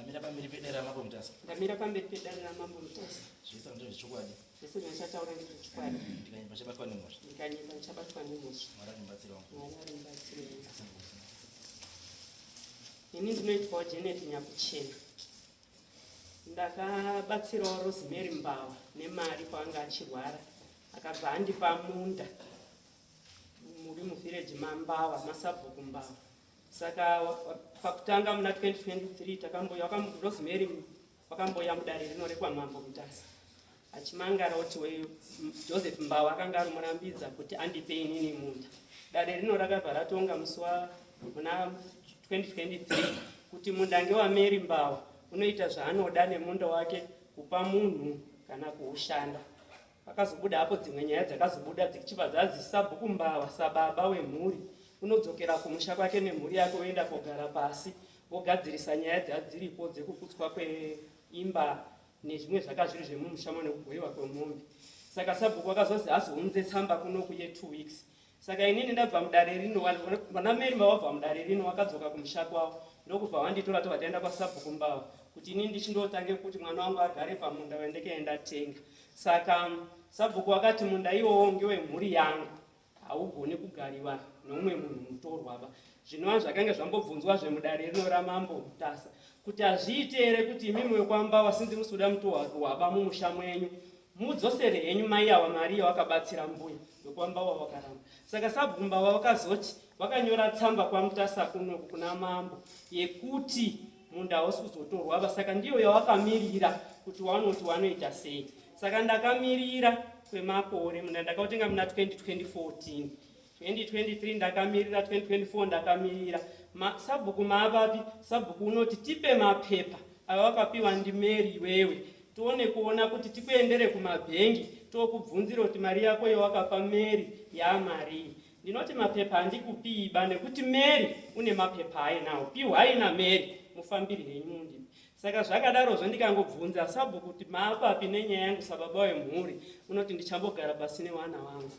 ndamira pamberi pedera mambo mutasa ndamira pamberi pedera mambo mutasa zvisa ndizvo zvichokwadi zvese zvachataura ndezvechokwadi ndikanyimba chabatwa nemhosva ndikanyimba chabatwa nemhosva mwari arimbatsirawo mwari arimbatsirawo ini ndinoitwawo Janet Nyakuchena ndakabatsirawo Rosemary Mbava nemari paanga achirwara akabva andipa munda muri muvhireji maMbava maSabhuku Mbava. Saka pakutanga muna 2023 Rosemary wakamboya mudare rino rekwaMambo Mutasa achimangara kuti Joseph Mbava akanga ari murambidza kuti andipe inini munda. Dare rino rakabva ratonga musi muna 2023 kuti munda ngewa Mary Mbava unoita zvaanoda nemunda wake kupa munhu kana kuushanda. Pakazobuda hapo dzimwe nyaya dzakazobuda dzichibva dzaziSabhuku Mbava sababa wemhuri unodzokera kumusha kwake nemhuri yake oenda kogara pasi ogadzirisa nyaya dzadziripo dzekuputswa kweimba nezvimwe zvakazviri zvemumusha nekugoyiwa kwemombe. Saka Sabhuku akazozi azounze tsamba kunoku ye2 weeks. Saka inini ndabva mudare rino vana Mary Mbava wabva mudare rino wakadzoka kumusha kwavo ndokubva wanditora tobva kwaSabhuku Mbava kuti inini ndichindotange kuti mwana wangu agare pamunda wandikaenda tenga. Saka Sabhuku akati munda iwowo ngewemhuri yangu haugoni kugariwa nomumwe munhu mutorwa. Zvinova zvakanga zvambobvunzwa zvemudare rino raMambo Mutasa kuti hazviite here kuti imimi wekwamba sinzi musuda mutorwa mumusha mwenyu mudzosere henyu mai ava Maria wakabatsira mbuya wekwamba wakaramba. Saka Sabhuku Mbava wakazoti wakanyora tsamba kwaMutasa kunoku kuna mambo yekuti munda hausi kuzotorwa. Saka ndiyo yawakamirira kuti wanoti wanoita sei. Saka ndakamirira kwemakore munda ndakautenga muna 2014 2023 ndakamirira 2024 ndakamirira Sabhuku maavapi Sabhuku unoti tipe mapepa ava wakapiwa ndiMary wewe tione kuona kuti tikuendere kumabhengi tokubvunzira kuti mari yako yawakapa Mary yaMaria. Ndinoti mapepa handikupiiba nekuti Mary une mapepa ainawo pihwai naMary mufambiri henyu mundimi. Saka zvakadarozvo ndikangobvunza Sabhuku kuti maapapi nenyaya yangu sababa wemhuri unoti ndichambogara pasi newana wangu.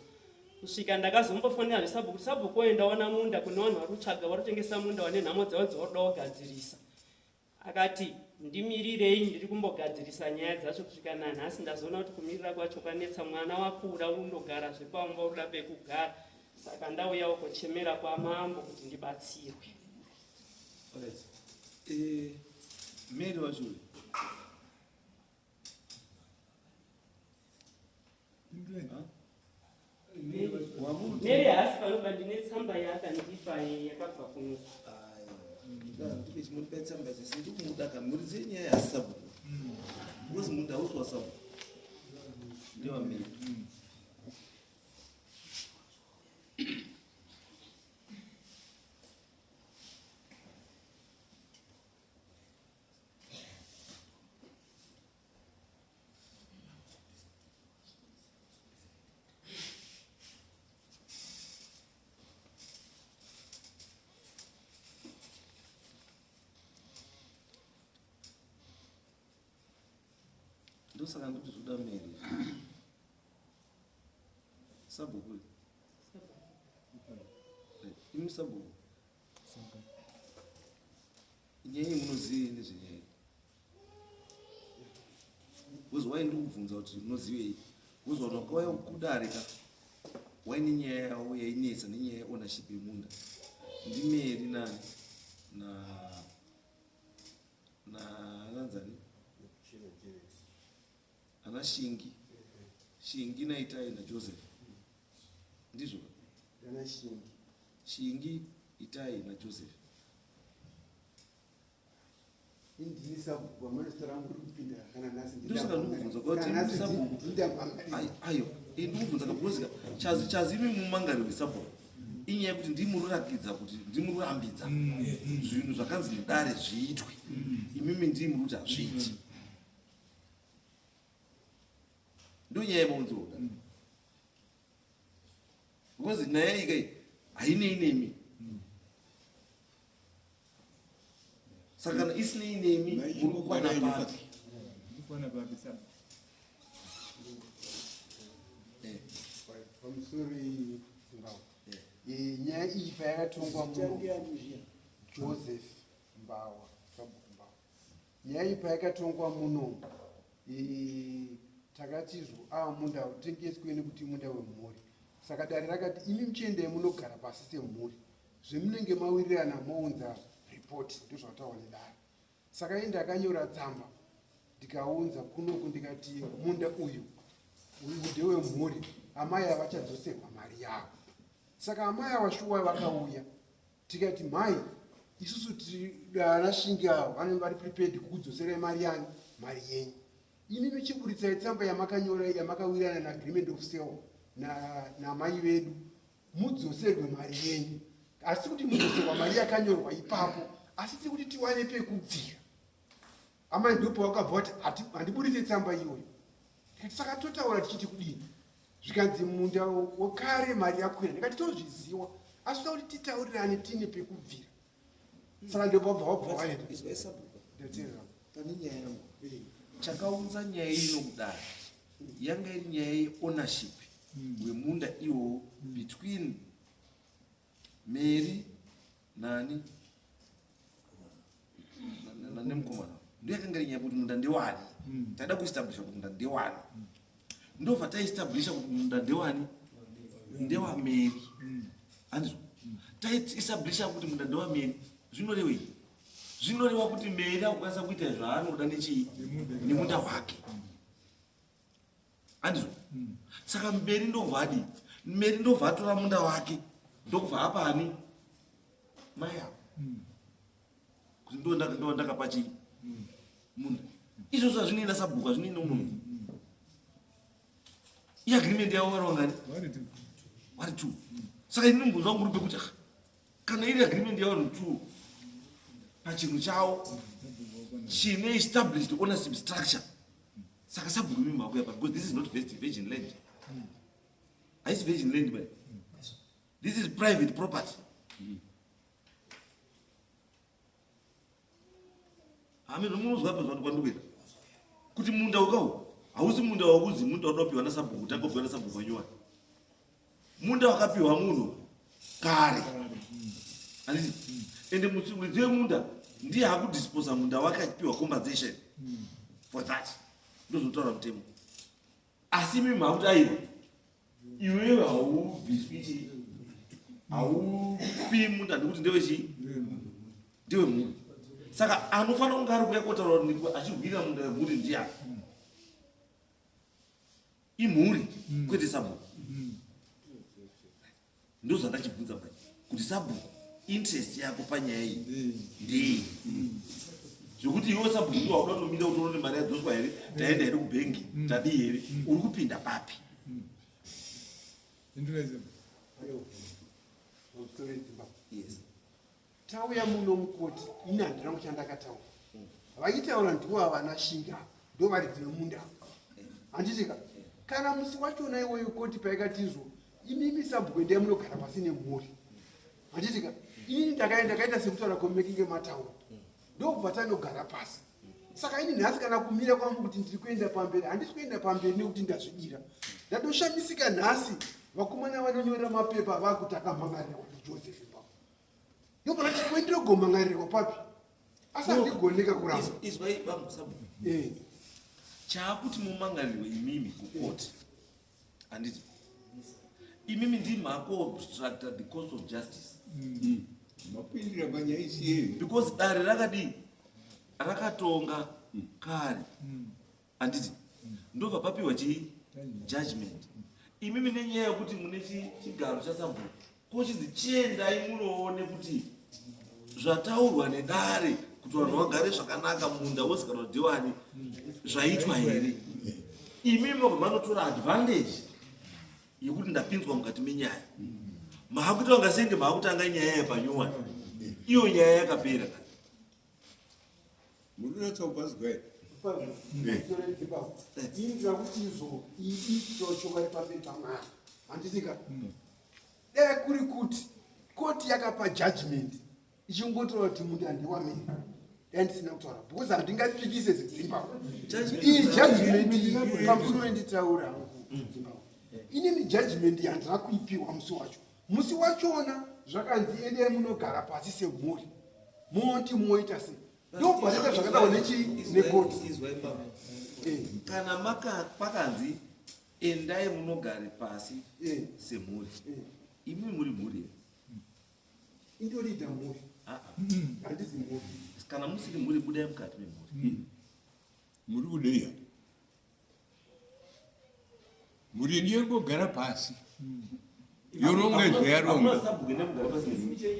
Kusvika ndakazombofonera Sabhuku Sabhuku oenda ona munda kune vanhu vari kutsvaga vari kutengesa munda wane nhamo dzavo dzaoda kugadzirisa. Akati ndimirirei ndiri kumbogadzirisa nyaya dzacho kusvika nanhasi ndazoona kuti kumirira kwacho kwanetsa mwana wakura undogara zvepamba uruda pekugara. Saka ndauyawo kuchemera kwaMambo kuti ndibatsirwe. Mary wacho Mary haasi panoba ndine tsamba yakandipa yakabva kuno ndipechimundipetsamba chese ndikumuda muri dzenyaya yaSabhuku because munda hausi waSabhuku ndewaMary. Ndosaka ndoti zvoda Mary Sabhuku imi Sabhuku nyaya munozive nezvenyaya kuzi waindikubvunza kuti munozivei kuzi vanhu vakauya kudarika waine nyaya yavo yainetsa nenyaya yeownership yemunda ndiMary nanzani ana Shingi naitai naJoseph ndizvo Shingi Itai naJoseph ndosaka ndikubvunza kuti Sabhuku ayo ndikubvunza kabhozika chazi imi mumangari weSabhuku inyaya yekuti ndimururakidza kuti ndimururambidza zvinhu zvakanzi mudare zviitwe imimi ndimuri kuti hazviiti ndonyaya yemaunziroda because nyaya ikai hainei nemi saka kana isinei nemi muri kukwana papi pamusori nyaya iyi payakatongwa Joseph Mbava Sabhuku Mbava nyaya payakatongwa muno takatizvo munda utengeswe nekuti munda wemhuri. Saka dare rakati imi muchiendai munogara pasi semhuri, zvemunenge mawirirana mounza ripoti, ndozvataura nedare. Saka ii ndakanyora tsamba ndikaunza kunoku ndikati munda uyu ndewemhuri, amai havachadzoserwa mari yavo. Saka amai avashuwa vakauya tikati mhai isusu ana Shingi avo vanenge vari prepared kukudzoserai mari yani, mari yenyu. Imi michiburitsai tsamba yamakanyora yamakawirirana naagreement of sale namai vedu, mudzoserwe mari yenyu. Asi kuti mudzoserwa mari yakanyorwa ipapo, asi tikuti tiwane pekubvira. Amai ndipo wakabva kuti handiburitse tsamba iyoyo. Saka totaura tichiti kudini, zvikanzi munda wekare mari yakwira, ndikati tozviziva asi kuti titaurirane tine pekubvira. Saka ndobva waenda pane nyaya yangu chakaunza nyaya ino kudai yanga iri nyaya yeownership wemunda iwo between Mary nani nemukomana. Ndio yakanga iri nyaya kuti munda ndewani, taida kuestablisha kuti munda ndewani. Ndobva taestablisha kuti munda ndewani, ndewa Mary. Andizvo taestablisha kuti munda ndewa Mary, zvinorevei? Zvinoreva kuti Mary akukwanisa kuita zvaanoda nemunda wake. Andizvo? Saka Mary ndobva adi, Mary ndobva atora munda wake ndobva apani mai yavo kuti ndo ndakapa chii munda. Izvozvo hazvinoenda sabhuku, hazvinoenda munhu. Iagreement yavo vari wangani? Vari 2. Saka ini mubvunzo wangu uri pekuti kana iri agreement yavo vari 2 pachinhu chavo chine established ownership structure, saka sabhuku imi makuya pa, because this is not virgin land. Haisi virgin land man. This is private property. Munozwa pa zvangu kwandikuita kuti munda wakawo hausi munda wakuzi munda unopiwa nasabhuku tangopiwa nasabhuku wanyuwani. Munda wakapiwa munhu kare. Anditi? Ende mutsimuridzi wemunda ndiye hakudisposa munda wake achipiwa compensation for that. Ndozvotaura mutemo. Asi mimi makuti aiwa iwewe haubviswi haupi munda ndekuti ndewechi ndewe munhu. Saka anofanira kunge ari kuya kotaura achibvira munda wemhuri ndiani? Imhuri kwete sabhuku. Ndozvandachibvunza pai kuti sabhuku interest yako panyaya iyi ndei? Zvokuti iwe sabhuku ndiwo hauda kutomira kuti uone mari yadzoswa here, taenda here kubhengi, tadii here, uri kupinda papi? Yes. Tauya muno mukoti, ini handina kuchandakataura. Vaitaura ndivo havana Shingi ndo vari dzemunda. Handitika kana musi wachona iwoyo koti paikatizvo imimi sabhuku endai munogara pasi nemhuri. Handitika ini ndakaita sekutaura kwemaking ematauro, ndokubva tanogara pasi. Saka ini nhasi kana kumira kwangu kuti ndiri kuenda pamberi, handisi kuenda pamberi nekuti ndazvidira. Ndadoshamisika nhasi vakomana vanonyorera mapepa vakutakambangariwa naJoseph Mbao. Yobona chikwendirogomangariwa papi? Asi handigoneka kuramba. Izwai bambo sabhuku. Chaakuti mumangarirwe imimi kukoti. Handiti? Imimi ndimhako obstructed the course of justice. Mapindira panyaya isi. Because dare rakadii rakatonga kare. Handiti? Ndobva papiwa judgment. Imimi nenyaya yekuti mune chigaro chasabhuku kochizi chiendai munoone kuti zvataurwa nedare kuti vanhu vagare zvakanaka munda wozigaro dhiwani zvaitwa here. Imimi mabva manotora advantage yekuti ndapinzwa mukati menyaya. Mahakuti vangasenge mahakutanga nyaya yapanyuwani, iyo nyaya yakapera. Murinatsa ubazigwai. Indira kuti izvo iitochoka pamberi pamwari. Handitika dai kuri kuti koti yakapa judgment ichingotaura kuti munda ndewamene, dai ndisina kutaura because handingapikise zimbabwe. Iyi judgment pamusoro enditaura hangu Zimbabwe. Inini judgment yandina kuipiwa musi wachona zvakanzi endai munogara pasi semhuri. Monti moita sei? ndobharika zvakadaro negoti. izwai baba kana pakanzi endai munogare pasi semhuri imi muri mhuri indorida mhuri handizi mhuri. kana musiri mhuri budai mukati memhuri muri kudeya muri ndiye kugara pasi yoronga zvayaronga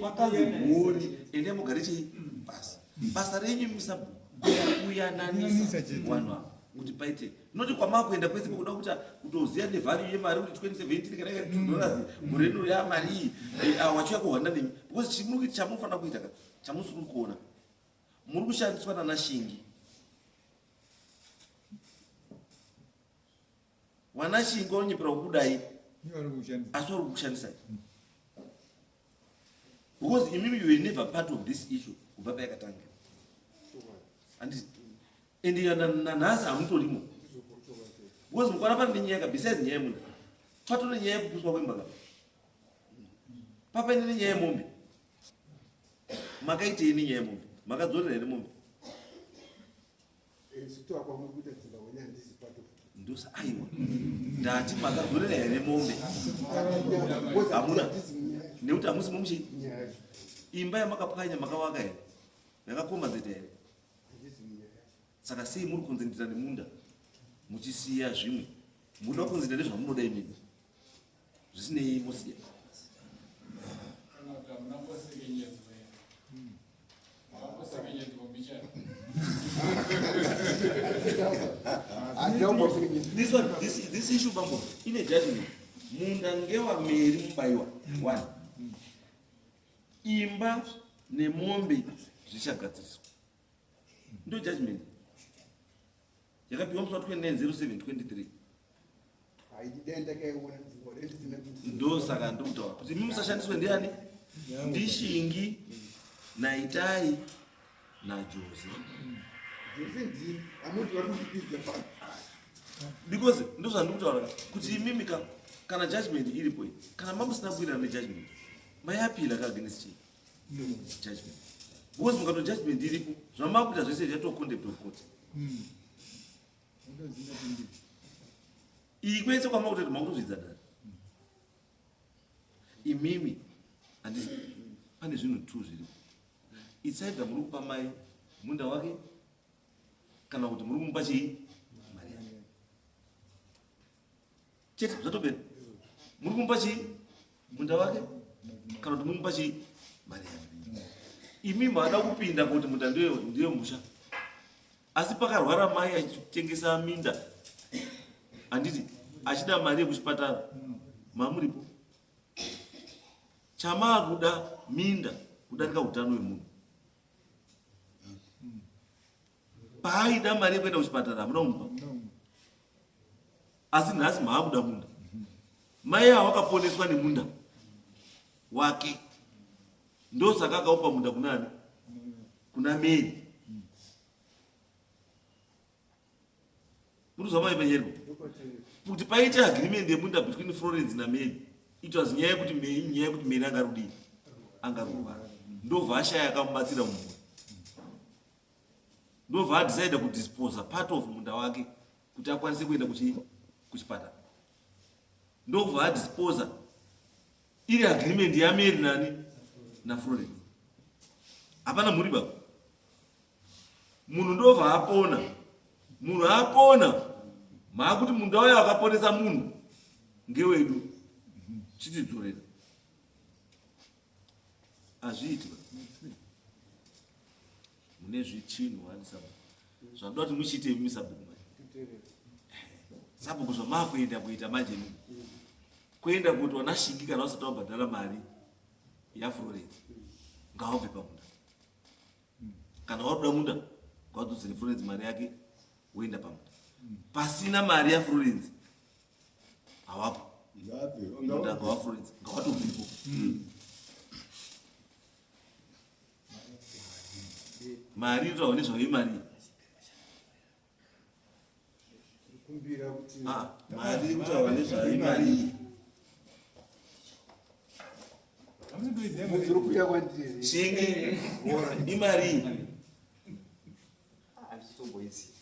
kwakanzi mhuri endai mugare chii pasi. Basa renyu musabhuku kuyananisa vanhu ava kuti paite noti kwamakuenda kwese kuda kutoziya nevhalyu yemari kuti 2017 kana $2 mureno yamari iyi wachiuya kuhwanda nemi because chimurukuti chamunofanira kuita chamusiri kuona muri kushandiswa nanashingi. Wanashingi vanonyepera kukudai asi vari kukushandisai because imimi you were never part of this issue kubva payakatangira ende nanhasi hamutorimo because mukwana pane nenyaya yaka besides nyaya yemuna patone nyaya yekupuswa kwembaka papaine nenyaya yemombe makaitei nenyaya yemombe makadzorera here mombe ndosa aiwa ndati makadzorera here mombe hamuna nekuti hamusi momushi imba yamakapwanya makavaka here yakakombadzeta here saka sei muri kunzendera nemunda muchisiya zvimwe muda kunzendera nezvamunoda imini zvisinei mosiya this issue bambo ine judgment munda ngewameri mubayiwa 1 imba nemombe zvichagadziriswa ndo judgment yakapiwa musi wa29/07/23 ndo saka ndokutaura kuti imi musashandiswe ndiani ndishingi naitai naJozi because ndozvandikutaura kuti imimi kana judgment iripo kana mamusina kuwirirana nejudgment mayapila kaagainst judgment because mukato judgment iripo zvamakuita zvese zvatocontempt of court iyi kwese kwamakutoti makutozvidza dare imimi handisi pane zvinhu 2 zviripo itsaibva muri kupa mai munda wake kana kuti muri kumupa chii mari yake chete zvatopera muri kumupa chii munda wake kana kuti muri kumupa chii mari yake imimi haada kupinda kuti munda ndiyo musha asi pakarwara mai achitengesa minda handiti achida mari yekuchipatara mamuripo chamakuda minda kudarika utano hwemunhu paaida mari yekuenda kuchipatara hamuna kumupa asi nhasi maakuda munda mai awakaponeswa nemunda wake ndosaka akaupa munda kunani kuna Mary muruzwa maipenyerwa kuti paite agreement yemunda between Florence na Mary it was nyaya yekuti Mary angarudii angaruvara ndobva ashaya akamubatsira mumwe ndobva adecide kudisposa part of munda wake kuti akwanise kuenda kuchipatara ndobva adisposa iri agreement yaMary nani na Florence hapana muri baba munhu ndobva apona munhu apona maakuti munda wayo akaponesa munhu ngewedu chitidzorera azviiti mune zvichinhu hanisaba zvanoda kuti muchiite imi sabhuku sabhuku zvamaakuenda kuita manje kuenda kuti wanashingi kana usati wabhadhara mari yaFlorence ngaubve pamunda kana waruda munda ngaudzosere Florence mari yake woenda pamunda pasina mari yaFlorence hawapo munda ngawaFlorence ngawatobvipo mari itaura nezvayo mari mari kutaura nezvayo mari shingi imari kutomboiziva.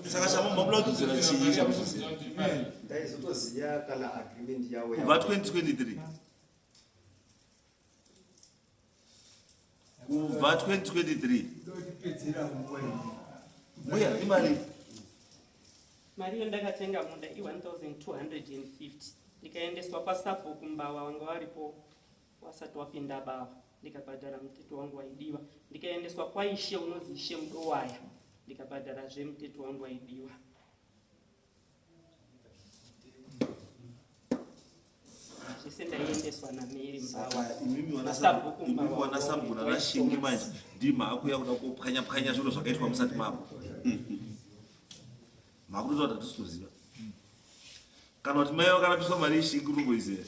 saka chamamabula kudzera chii chamuzera Ndaizotoziva kana agreement yawo kubva 2023 kubva 2023 muya imari mari yandakatenga munda i1250 ndikaendeswa pasabhuku mbava wanga varipo wasati wapinda bava ndikabhadhara muteto wangu waidiwa ndikaendeswa kwaishe unozi ishe mudowaya ndikabhadharazve muteto wangu waidiwa zvese ndaiendeswa namiri imimi wanasabhuna rashingi manje ndimhaku yakuda kupwanya zviro zvakaitwa musati mako makutotaura kuti tisitoziva kana kuti mai vakarapiswa mari ishingi unomboiziva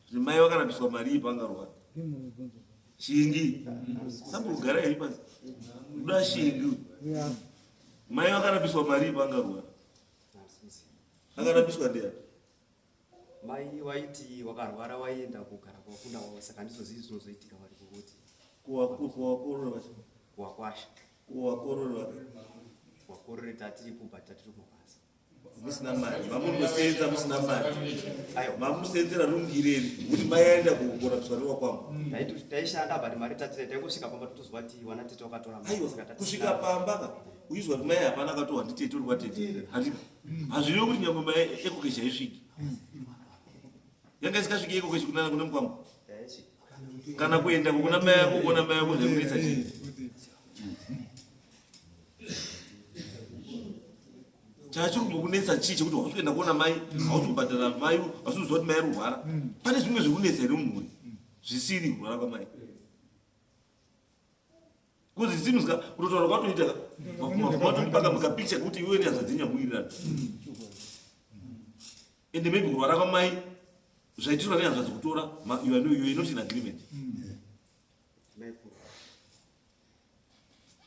kuti mai vakarapiswa mari iyi pangarwa shingi sambogara yai pasi kuda shingi mai vakarapiswa mari iyi pangarwa akarapiswa ndiani mai waiti wakarwara waienda kugara kwakunda wavo saka ndizozivi zvinozoitika vari kukuti kuwakorora vacho kuwakwasha kuwakorora wakorore tatiri kubva tatiri kumabasa musina mari mamunosenza musina mari mamusenzera rungireni kuti mayaenda kukorapiswa newakwangu taishanda but mari tatire taingosvika pamba totozwa kuti wana tete wakatora kusvika pamba ka uizwa kuti mai hapana akatohwa nditete uri kwatete hazvirevo kuti nyangwe mai ekokeshi haisviki yanga isikasviki ekokeshi kunana kune mukwangu kana kuenda kuna mai yako kuona mai yako zvakunetsa chii chachiri kukunetsa chii chekuti hausi kuenda kuona mai hausi kubhadhara mai hausi kuziva kuti mai ari kurwara pane zvimwe zvekunetsa here mumhuri zvisiri kurwara kwamai kuzi zvisimuzika kutotaura kwatoita matomupaka mukapicha kuti iwe nehazvadzinyamwirirana ende maybe kurwara kwamai zvaitirwa nehazvadzi kutora you not in agreement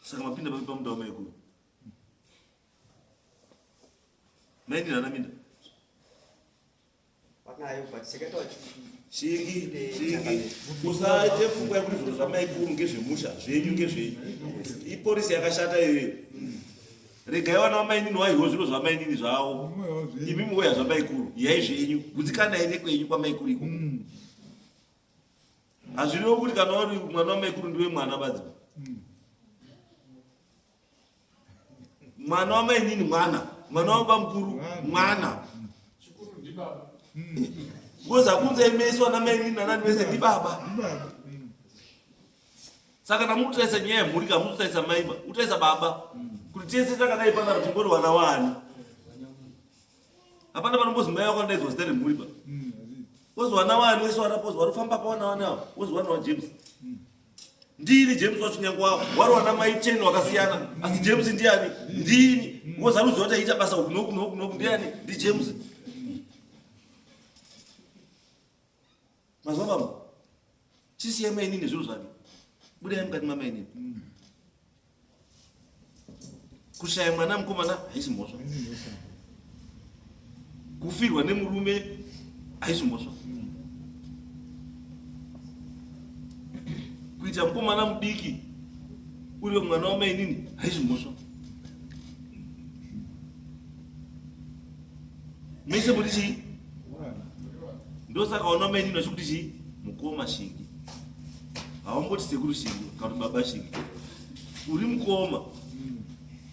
saka mapinda pamuda wamaikuru maendirana minda shingi usaite pfungwa yekuti zviro zvamaikuru ngezvemusha zvenyu ngezvenyu ipolisi yakashata iyoyo regai vana vamainini waiwo zviro zvamainini zvavo imimi woya zvamaikuru yai zvenyu gudzikanai nekwenyu kwamaikuru iko hazvirevo kuti kana uri mwana wamaikuru ndiwe mwana vadziva mwana wamainini mwana wababa mukuru mwana ngozi hakunze emeswa namainini nanani vese ndibaba saka namututaisa nyaya yemhuri kamututaisa maiba utaisa baba kuti tese takadai pana timbori wana wani hapana panombozi mai wako ndaizwa zita remhuri pa wozi wana wani wese warapozi warifamba pawana wanawo wozi wana wajames ndini james wacho nyange wari wana mai cheni wakasiyana asi james ndiani ndini wozi aruziva kuti aita basa kunoku ndiani ndi james mazuva pamo chisiya mainini zviro zvake budai mukati mamainini kushaya mwana mukomana haisi mhosva kufirwa nemurume haisi mhosva kuita mukomana mudiki uri mwana wamainini haisi mhosva mese muri chii ndosaka wana wamainini vachikuti chii mukoma shingi havamboti sekuru shingi kana kuti baba shingi uri mukoma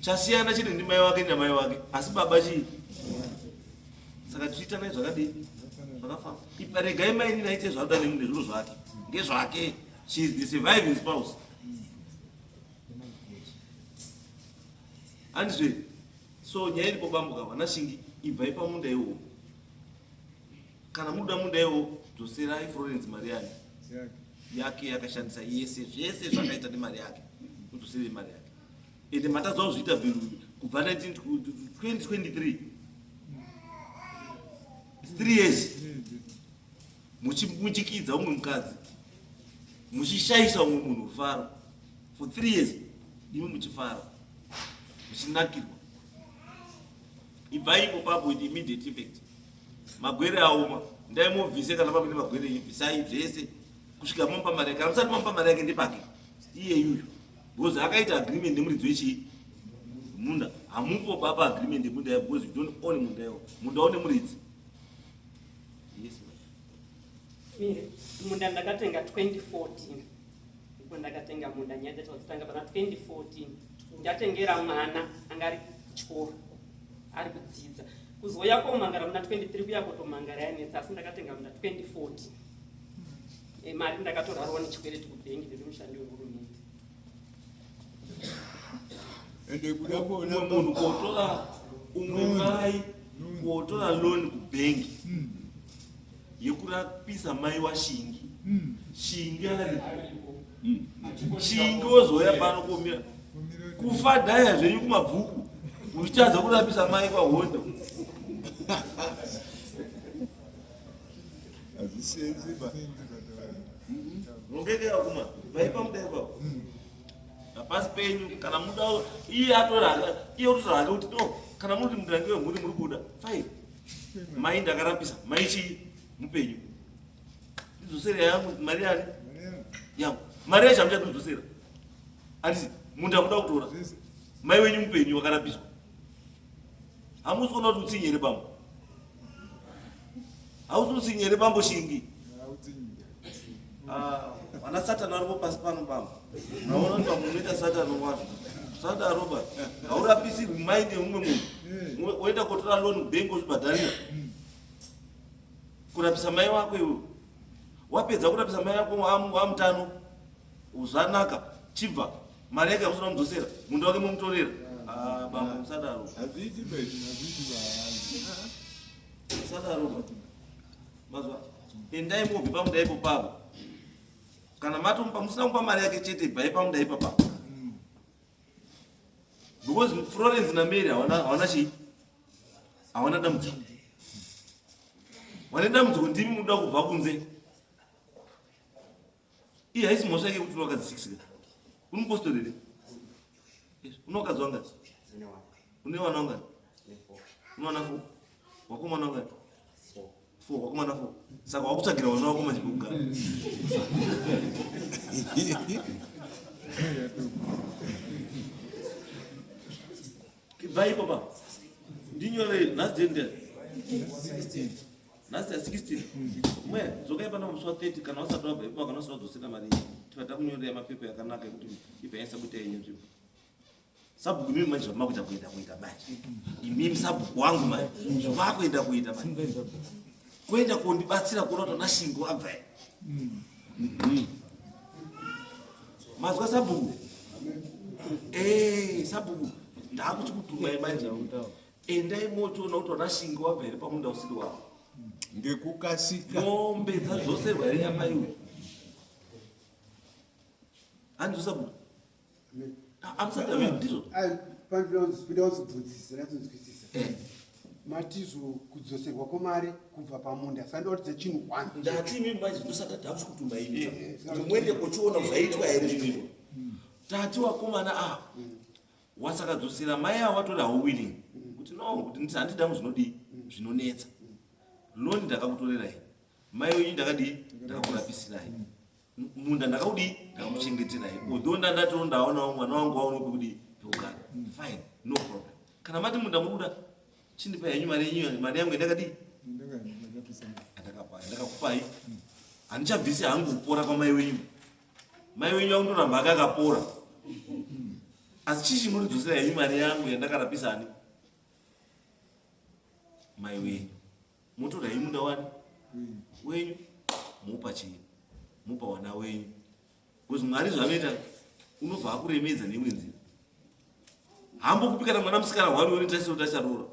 chasiyana chiri ndi mai wake namai wake asi baba chii saka tichiita nai zvakadii zvakafamba iparegai mainini aite zvakuda nemunhu zviro zvake ngezvake she is the surviving spouse handizve so nyaya iripo bambuka vana shingi ibvai pamunda iwowo kana muda munda iwowo dzoserai Florence mari yake yakashandisa yese zvese zvakaita nemari yake udzosere mari yake ende matadzawo zviita kubva 2023 3 years muchimukidza umwe mukadzi muchishayisa umwe munhu rufaro for 3 years imi muchifara muchinakirwa ibva ipo papo with immediate effect magwere aoma ndaimubvise kana pamene magwere ibvisai zvese kusvika mamupa mari yake. Amusati mamupa mari yake ndepake iye yuyu, because akaita agreement nemuridzi wechii munda. Hamupo baba agreement yemunda yayo because you don't own munda yayo. Munda one muridzi. Yes ma'am. Mire, munda ndakatenga 2014. Ndipo ndakatenga munda nyaya dzacho dzatanga pana 2014. Ndatengera mwana angari kuchikoro. Ari kudzidza. Kuzoya komangara muna 23 kuya kotomangara yanetsa asi ndakatenga munda 2014. Mari ndakatora roni chikwereti kubhengi ndiri mushandi wehurumende. Ende kuda kuona Munhu kotora umwe mai kotora loan kubhengi yekurapisa mai washingi. Shingi ari Shingi wozoya pano komira kufa dhaya zvenyu kumabvuku uchichadza kurapisa mai kwaHonda. azisenzi ba Ongekea kuma vaipa muda ipapo napasi penyu kana muda iye atora iye utotora hake kuti no kana muri murangi wemhuri muri kuda fine mai ndakarapisa mai chii mupenyu ndidzosera yangu mari yani yangu mari yacho hamuchatidzosera andisi munda muda kutora mai wenyu mupenyu wakarapiswa hamusi kuona kuti utsinye here pambo hausi utsinye here pambo Shingi. Vana Satani varipo pasi pano pambo. Naona kuti pamwe unoita Satani watu. Satani roba. Haurapisirwi mind yeumwe munhu. Woenda kotora loan kubhengi wozvibhadharira. Kurapisa mai wako iwe. Wapedza kurapisa mai wako wamutano. Uzanaka chibva. Mari yake hamusina kumudzosera. Munda wake mumutorera. Bambo musadaro. aziti beti aziti ba Musadaro. Mazwa. Endai mubve pamunda ipo papo. Kana matompa musina kupa mari yake chete bhai pamunda ipo papo. Because Florence na Mary hawana chii? Hawana dambudziko. Wane dambudziko ndimi muda kubva kunze. Iye haisi mhosva yake kuti wakadzi 6. Unopostora here? Yes. Unokadzi wangati? Une wana wangati? Unowana 4. Wakomana wangati? 4. Wakomana 4. Saka wakutsvagira wana wako machikugara. Vai papa. Ndinyore nhasi dende. Nhasi 16. Mwe zokai pana muswa 30 kana usati wabva ipo kana usati wadzosera mari. Tifata kunyorera mapepa yakanaka kuti ibvaisa kuti yenye nzvimbo. Sabhuku mimi manje zvamakuita kuita manje. Imimi sabhuku wangu manje. Zvamakuenda kuita manje. Kuenda kondibatsira kuona kuti nashingo wabva. Mazwa sabhuku. Sabhuku. Ndakuti kutumai manje endai motoona kuti wanashingo wabva here pamunda usiri wavo ngekukasika mombe dzadzoserwa here nyama iwe handizo sabhuku amusati ndizvo panozodzisisa matizvo kudzoserwa kwemari kubva pamunda sandoratidza chinhu 1 ndati imimi manje ndosati ndakuti kutumai mwende kochiona zvaitwa here zvinizvo tati wakomana ava wasakadzosera mai avo watori hau willing kuti no kuti handida muzvinodii zvinonetsa loni ndakakutorerai mai wenyu ndakadii ndakakurapisirai munda ndakaudii ndakamuchengeterai although ndatoo ndaonawo mwana wangu waone pekudii pekugara fine no problem kana mati munda muruda chindipai henyu mari yangu yandakadii ndakakupai handichabvisi hangu kupora kwamai wenyu mai wenyu akundoramba akakapora asi chichi muridzosera henyu mari yangu yandakarapisa ani mai wenyu motora henyu munda wani wenyu mupa chii mupa wana wenyu kuti mwari zvanoita unobva akuremedza neimwe nzira hambokupikana mwana musikana wari wonitaisiro tacharoora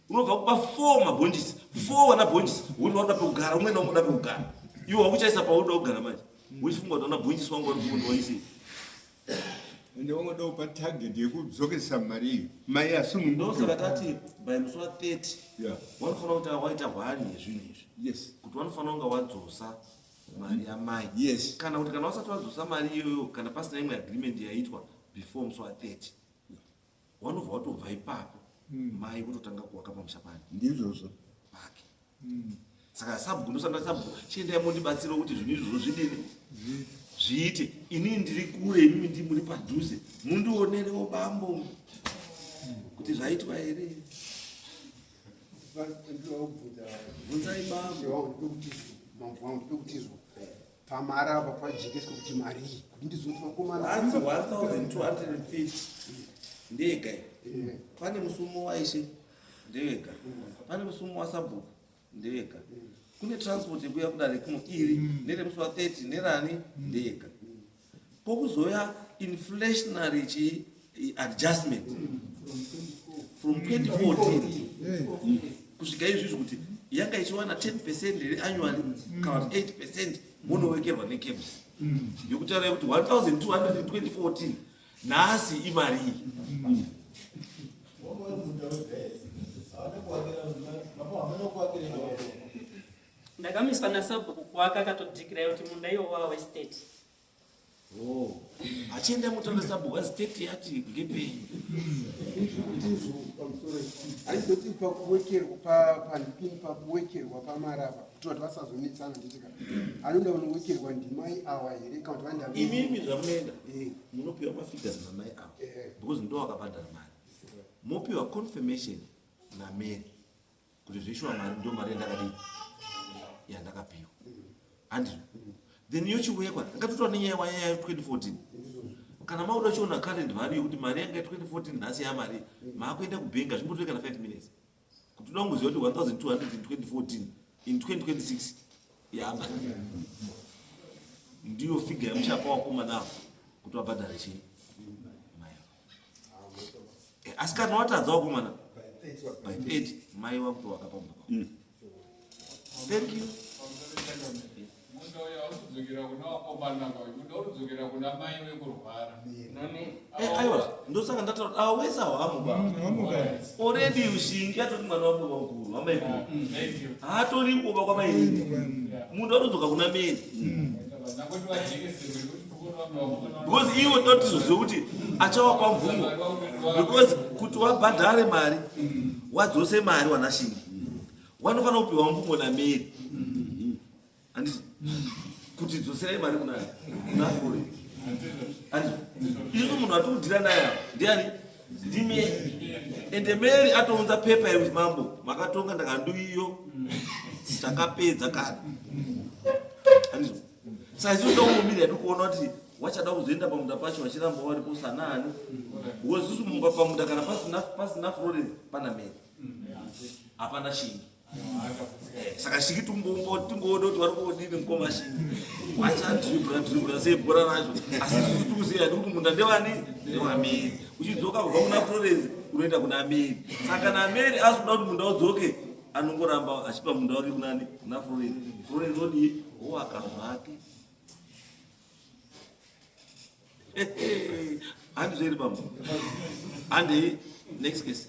unobva kupa 4 mabhonjisi 4 wana bhonjisi woni wauda pekugara umwe naumwe uda pekugara iwo wakuchaisa pauda kugara manje uchifunga kuti wana bhonjisi wangu wari kufunga waisei ende wangoda kupa target yekudzokesa mari iyo mai asungu ndosaka tati by musi wa 30 yeah wanofanira kuti waita hwani yezvinhu izvi yes kuti wanofanira kunga wadzosa mari yamai yes kana kuti kana wasati wadzosa mari iyoyo kana pasina imwe agreement yaitwa before musi wa 30 wanobva watobva ipapo mai kutotanga kuwaka pamusha pani ndizvozvo pake saka sabhuku ndosanga sabhuku chiendai mondibatsira kuti zvinhu izvozvo zvidini zviite. Ini ndiri kure, imimi ndi muri padhuze, mundionerewo bambo kuti zvaitwa here. Bvunzai bambo. Ndokutizwa pamari apa pajekeswa kuti mari iyi kuti ndizoti vakomana Hanzi 1250 ndega. Pane musumo waishe ndega. Pane musumo wasabhuku ndega. Kune transport yekuya kudare kuno iri neremusi wa30 nerani ndega. Pokuzoya inflationary adjustment from 2014 kusvika izvizvi kuti yanga ichiwana 10% here annually kana 8% munowekerwa nekebs yokutaura kuti 1200 in 2014 nhasi imari iyi. Ndakamiswa nasabhuku kuwaka akatodhikira kuti munda iwo wawe state. Achienda mutaura sabhuku astate yati ngepei. aizoti pakuwekerwa pamari apa kuti vati vasazonetsana nditika anoda unowekerwa ndimai awa here kana kuti vanda Imimi zvamunoenda munopiwa mafigures namai avo because ndo wakabhadhara mari. Mopiwa confirmation nameri kuti zvishuwa mari ndo mari yandakadii yandakapiwa. Andizvo then yochiwekwa ngatitora nenyaya ya 2014 kana mauda chiona current value yokuti mari yanga 2014 nhasi yamari maakuenda kubhenga zvimbotoeka na 5 minutes kuti uda kungoziva kuti 1200 in 2014 in 2026 yamari ndiyo figa yamuchapa wakomana avo kuti wabhadhare chii mai avo. Asi kana watadza wakomana by 30 mai wakuti wakapamba. Thank you. Aiwa ndosaka ndataura awesa hwamu baba already ushingi atoti mwana wako wakuru amaikuru haatori kuoba kwamairi munhu anodzoka kuna meri because iwo totizoziva kuti achawapa mvungo because kuti wabhadhare mari wadzose mari wanashingi wanofanira kupiwa mvungo nameri handiti kuti dzoserai mari kunafore isu munhu atiudhira naye ndiani ndimeri ende meri atounza pepa yekuti mambo makatonga ndakanduiyo takapedza kare handizvo saka isindoumumiri yati kuona kuti wachada kuzoenda pamunda pacho wachiramba waripo sanani wozisu mumba pamunda kana pasina florence pana meri hapana shingi. Saka shiki tingoona kuti vari kuodini mukoma shingi wachadhiribhura sei bhora racho asi isusu tikuziva kuti munda ndewani ndewameri uchidzoka kubva kuna florence unoenda kuna meri saka nameri asikuda kuti munda udzoke anongoramba achipa munda wake kunani kuna florence odii owaka zvake. Handizveri pamwe handei next case.